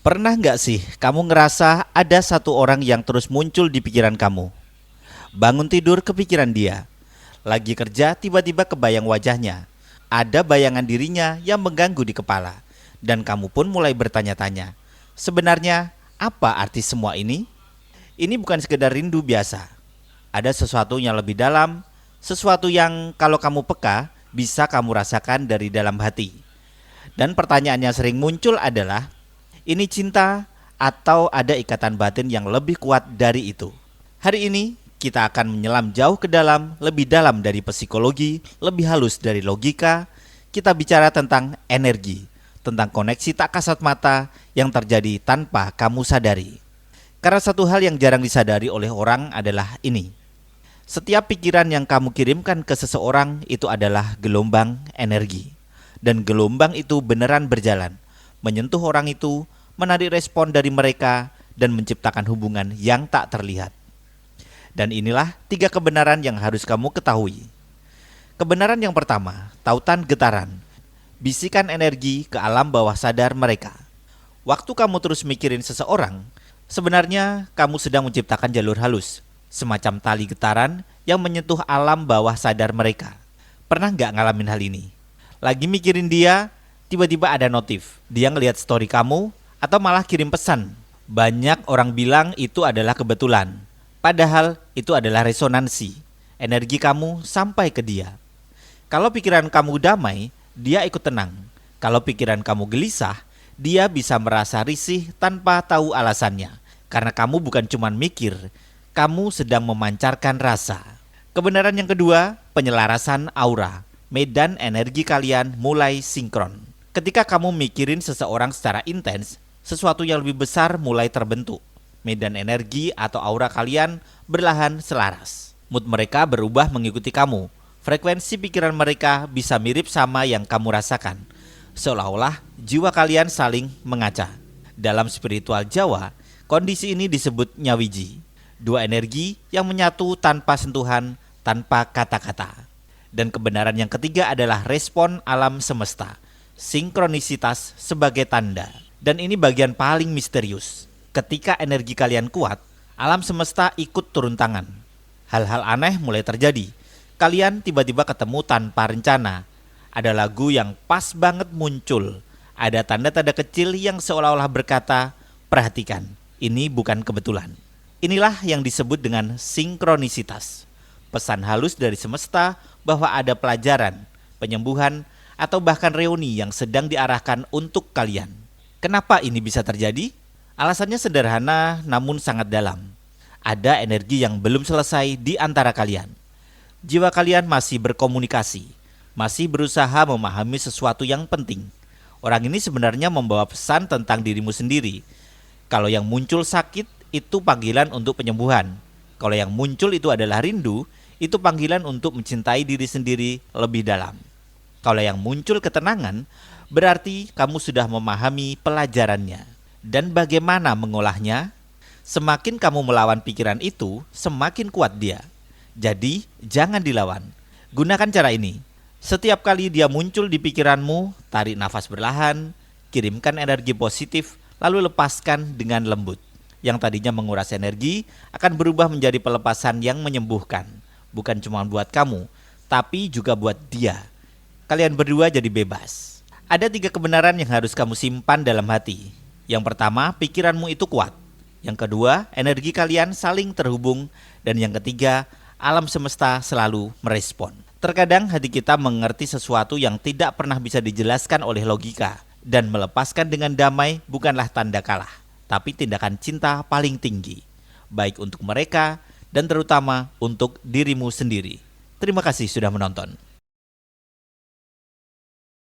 Pernah nggak sih kamu ngerasa ada satu orang yang terus muncul di pikiran kamu? Bangun tidur kepikiran dia. Lagi kerja tiba-tiba kebayang wajahnya. Ada bayangan dirinya yang mengganggu di kepala. Dan kamu pun mulai bertanya-tanya. Sebenarnya apa arti semua ini? Ini bukan sekedar rindu biasa. Ada sesuatu yang lebih dalam. Sesuatu yang kalau kamu peka bisa kamu rasakan dari dalam hati. Dan pertanyaan yang sering muncul adalah, ini cinta atau ada ikatan batin yang lebih kuat dari itu? Hari ini kita akan menyelam jauh ke dalam, lebih dalam dari psikologi, lebih halus dari logika. Kita bicara tentang energi, tentang koneksi tak kasat mata yang terjadi tanpa kamu sadari. Karena satu hal yang jarang disadari oleh orang adalah ini. Setiap pikiran yang kamu kirimkan ke seseorang itu adalah gelombang energi. Dan gelombang itu beneran berjalan, menyentuh orang itu, menarik respon dari mereka, dan menciptakan hubungan yang tak terlihat. Dan inilah 3 kebenaran yang harus kamu ketahui. Kebenaran yang pertama, tautan getaran. Bisikan energi ke alam bawah sadar mereka. Waktu kamu terus mikirin seseorang, sebenarnya kamu sedang menciptakan jalur halus, semacam tali getaran yang menyentuh alam bawah sadar mereka. Pernah nggak ngalamin hal ini? Lagi mikirin dia, tiba-tiba ada notif. Dia ngelihat story kamu atau malah kirim pesan. Banyak orang bilang itu adalah kebetulan. Padahal itu adalah resonansi. Energi kamu sampai ke dia. Kalau pikiran kamu damai, dia ikut tenang. Kalau pikiran kamu gelisah, dia bisa merasa risih tanpa tahu alasannya. Karena kamu bukan cuma mikir, kamu sedang memancarkan rasa. Kebenaran yang kedua, penyelarasan aura. Medan energi kalian mulai sinkron. Ketika kamu mikirin seseorang secara intens, sesuatu yang lebih besar mulai terbentuk. Medan energi atau aura kalian berlahan selaras. Mood mereka berubah mengikuti kamu. Frekuensi pikiran mereka bisa mirip sama yang kamu rasakan. Seolah-olah jiwa kalian saling mengaca. Dalam spiritual Jawa, kondisi ini disebut nyawiji. 2 energi yang menyatu tanpa sentuhan, tanpa kata-kata. Dan kebenaran yang ketiga adalah respon alam semesta. Sinkronisitas sebagai tanda. Dan ini bagian paling misterius. Ketika energi kalian kuat, alam semesta ikut turun tangan. Hal-hal aneh mulai terjadi. Kalian tiba-tiba ketemu tanpa rencana. Ada lagu yang pas banget muncul. Ada tanda-tanda kecil yang seolah-olah berkata, perhatikan, ini bukan kebetulan. Inilah yang disebut dengan sinkronisitas. Pesan halus dari semesta bahwa ada pelajaran, penyembuhan, atau bahkan reuni yang sedang diarahkan untuk kalian. Kenapa ini bisa terjadi? Alasannya sederhana namun sangat dalam. Ada energi yang belum selesai di antara kalian. Jiwa kalian masih berkomunikasi, masih berusaha memahami sesuatu yang penting. Orang ini sebenarnya membawa pesan tentang dirimu sendiri. Kalau yang muncul sakit, itu panggilan untuk penyembuhan. Kalau yang muncul itu adalah rindu, itu panggilan untuk mencintai diri sendiri lebih dalam. Kalau yang muncul ketenangan, berarti kamu sudah memahami pelajarannya. Dan bagaimana mengolahnya? Semakin kamu melawan pikiran itu, semakin kuat dia. Jadi, jangan dilawan. Gunakan cara ini. Setiap kali dia muncul di pikiranmu, tarik nafas berlahan, kirimkan energi positif, lalu lepaskan dengan lembut. Yang tadinya menguras energi, akan berubah menjadi pelepasan yang menyembuhkan. Bukan cuma buat kamu, tapi juga buat dia. Kalian berdua jadi bebas. Ada 3 kebenaran yang harus kamu simpan dalam hati. Yang pertama, pikiranmu itu kuat. Yang kedua, energi kalian saling terhubung. Dan yang ketiga, alam semesta selalu merespon. Terkadang hati kita mengerti sesuatu yang tidak pernah bisa dijelaskan oleh logika. Dan melepaskan dengan damai bukanlah tanda kalah, tapi tindakan cinta paling tinggi. Baik untuk mereka, dan terutama untuk dirimu sendiri. Terima kasih sudah menonton.